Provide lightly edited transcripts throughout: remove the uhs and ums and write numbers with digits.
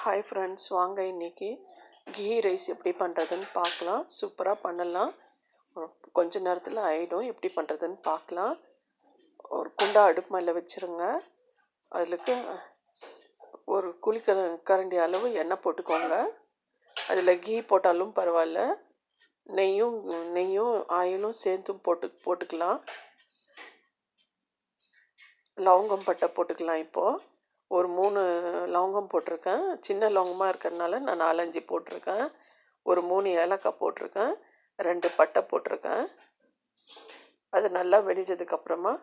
Hi friends, வாங்க இன்றைக்கி key rice எப்படி பண்ணுறதுன்னு பார்க்கலாம். சூப்பராக பண்ணலாம். கொஞ்ச நேரத்தில் ஆகிடும். எப்படி பண்ணுறதுன்னு பார்க்கலாம். ஒரு குண்டா அடுப்பு மேலே வச்சுருங்க. அதுக்கு ஒரு கரண்டி அளவு எண்ணெய் போட்டுக்கோங்க. அதில் கீ போட்டாலும் பரவாயில்ல, நெய்யும் ஆயிலும் சேர்த்தும் போட்டுக்கலாம். லவங்கம் பட்டை போட்டுக்கலாம். இப்போது ஒரு 3 லவங்கம் போட்டிருக்கேன். சின்ன லவங்கமாக இருக்கிறதுனால நான் 4-5 போட்டிருக்கேன். ஒரு 3 ஏலக்காய் போட்டிருக்கேன். 2 பட்டை போட்டிருக்கேன். அது நல்லா வெடிச்சதுக்கப்புறமா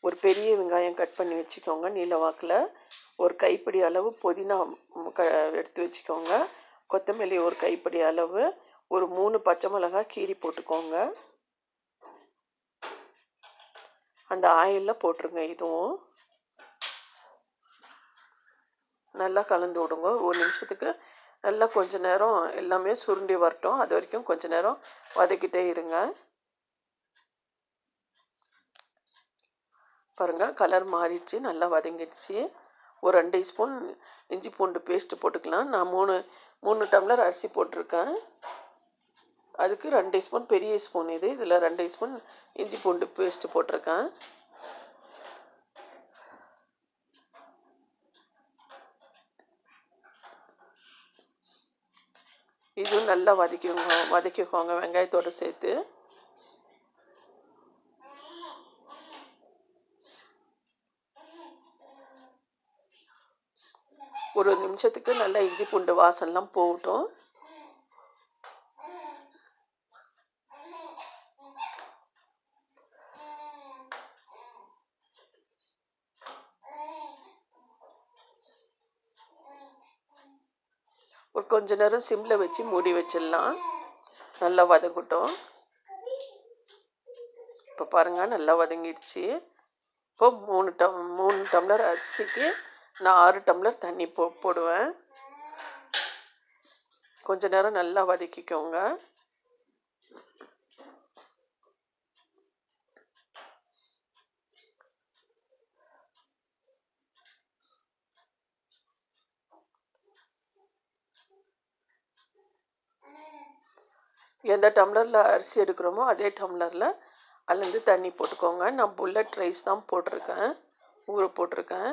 ஒரு பெரிய வெங்காயம் கட் பண்ணி வச்சுக்கோங்க. நீல வாக்கில் ஒரு கைப்பிடி அளவு புதினா எடுத்து வச்சுக்கோங்க. கொத்தமல்லி ஒரு கைப்பிடி அளவு, ஒரு 3 பச்சை மிளகாய் கீரி போட்டுக்கோங்க. அந்த ஆயிலில் போட்டுருங்க. இதுவும் நல்லா கலந்து விடுங்க. ஒரு நிமிஷத்துக்கு நல்லா கொஞ்ச நேரம் எல்லாமே சுருண்டி வரட்டும். அது வரைக்கும் கொஞ்ச நேரம் வதக்கிட்டே இருங்க. பாருங்கள், கலர் மாறிடுச்சு, நல்லா வதங்கிடுச்சு. ஒரு 2 ஸ்பூன் இஞ்சி பூண்டு பேஸ்ட்டு போட்டுக்கலாம். நான் 3 டம்ளர் அரிசி போட்டிருக்கேன். அதுக்கு 2 ஸ்பூன் பெரிய ஸ்பூன் இதில் 2 ஸ்பூன் இஞ்சி பூண்டு பேஸ்ட்டு போட்டிருக்கேன். இதுவும் நல்லா வதக்கிக்கோங்க வெங்காயத்தோடு சேர்த்து. ஒரு நிமிஷத்துக்கு நல்லா இஞ்சி பூண்டு வாசனைலாம் போகட்டும். ஒரு கொஞ்ச நேரம் சிம்மில் வச்சு மூடி வச்சிடலாம். நல்லா வதங்கட்டும். இப்போ பாருங்கள், நல்லா வதங்கிடுச்சு. இப்போ 3 டம்ளர் அரிசிக்கு நான் 6 டம்ளர் தண்ணி போடுவேன். கொஞ்ச நேரம் நல்லா வதக்கிக்கோங்க. எந்த டம்ளரில் அரிசி எடுக்கிறோமோ அதே டம்ளரில் அதுலேருந்து தண்ணி போட்டுக்கோங்க. நான் புல்லட் ரைஸ் தான் போட்டிருக்கேன், ஊற போட்டிருக்கேன்.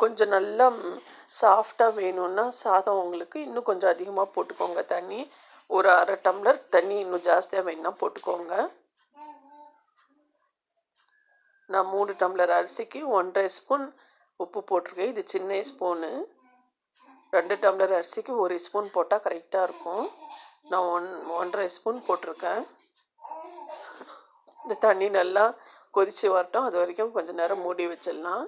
கொஞ்சம் நல்லா சாஃப்டாக வேணும்னா சாதம் உங்களுக்கு இன்னும் கொஞ்சம் அதிகமாக போட்டுக்கோங்க தண்ணி. ஒரு 1/2 டம்ளர் தண்ணி இன்னும் ஜாஸ்தியாக வேணும்னா போட்டுக்கோங்க. நான் 3 டம்ளர் அரிசிக்கு 1.5 ஸ்பூன் உப்பு போட்டிருக்கேன். இது சின்ன ஸ்பூனு. 2 டம்ளர் அரிசிக்கு 1 ஸ்பூன் போட்டால் கரெக்டாக இருக்கும். நான் 1.5 ஸ்பூன் போட்டிருக்கேன். இந்த தண்ணி நல்லா கொதித்து வரட்டும். அது வரைக்கும் கொஞ்சம் நேரம் மூடி வச்சிடலாம்.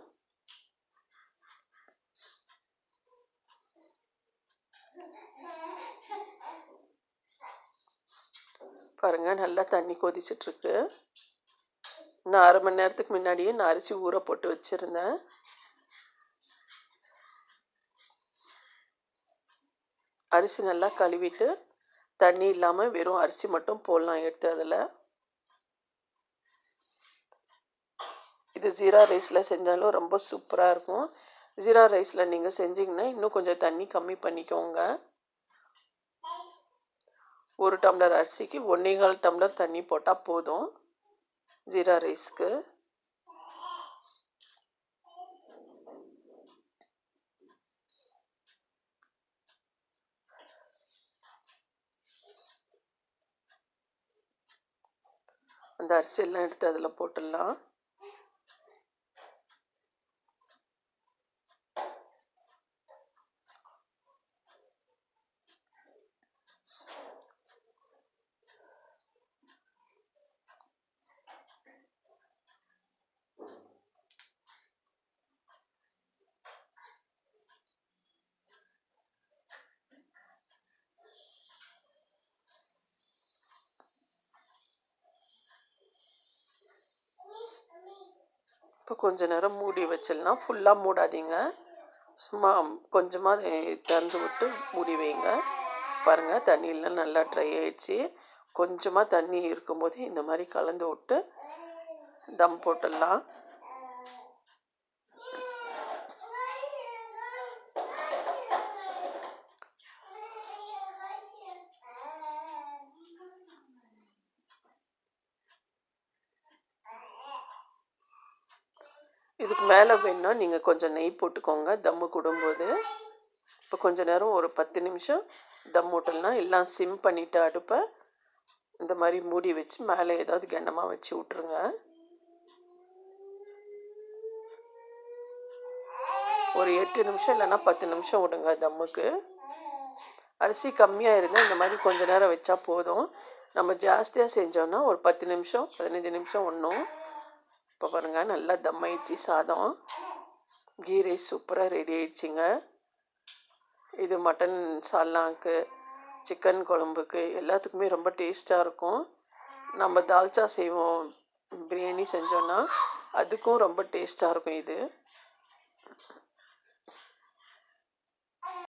பாருங்கள், நல்லா தண்ணி கொதிச்சிட்ருக்கு. நான் 1/2 மணி நேரத்துக்கு முன்னாடியே நான் அரிசி ஊற போட்டு வச்சுருந்தேன். அரிசி நல்லா கழுவிட்டு தண்ணி இல்லாமல் வெறும் அரிசி மட்டும் போடலாம் எடுத்து அதில். இது ஜீரா ரைஸில் செஞ்சாலும் ரொம்ப சூப்பராக இருக்கும். ஜீரா ரைஸில் நீங்கள் செஞ்சிங்கன்னா இன்னும் கொஞ்சம் தண்ணி கம்மி பண்ணிக்கோங்க. 1 டம்ளர் அரிசிக்கு 1.25 டம்ளர் தண்ணி போட்டால் போதும் ஜீரா ரைஸ்க்கு. அந்த அரிசியெல்லாம் எடுத்து அதில் போட்டுடலாம். இப்போ கொஞ்ச நேரம் மூடி வச்சிடலாம். ஃபுல்லாக மூடாதீங்க, சும்மா கொஞ்சமாக திறந்து விட்டு மூடி வைங்க. பாருங்கள், தண்ணியெலாம் நல்லா ட்ரை ஆயிடுச்சு. கொஞ்சமாக தண்ணி இருக்கும்போது இந்த மாதிரி கலந்து விட்டு தம் போட்டுடலாம். இதுக்கு மேலே வேணுன்னா நீங்கள் கொஞ்சம் நெய் போட்டுக்கோங்க தம்மு கூடும்போது. இப்போ கொஞ்ச நேரம் ஒரு 10 நிமிஷம் தம் விட்டோம்னா எல்லாம் சிம் பண்ணிவிட்டு அடுப்பை இந்த மாதிரி மூடி வச்சு மேலே ஏதாவது கனமாக வச்சு விட்ருங்க. ஒரு 8 நிமிஷம் இல்லைன்னா 10 நிமிஷம் விடுங்க தம்முக்கு. அரிசி கம்மியாக இருந்தால் இந்த மாதிரி கொஞ்ச நேரம் வச்சா போதும். நம்ம ஜாஸ்தியாக செஞ்சோன்னா ஒரு 10 நிமிஷம் 15 நிமிஷம் ஒன்றும். இப்போ பாருங்கள், நல்லா தம் ஆயிடுச்சு சாதம். கீ ரைஸ் சூப்பராக ரெடி ஆயிடுச்சுங்க. இது மட்டன் சால்னாக்கு, சிக்கன் குழம்புக்கு எல்லாத்துக்குமே ரொம்ப டேஸ்ட்டாக இருக்கும். நம்ம தால்ச்சா செய்வோம், பிரியாணி செஞ்சோன்னா அதுக்கும் ரொம்ப டேஸ்ட்டாக இருக்கும் இது.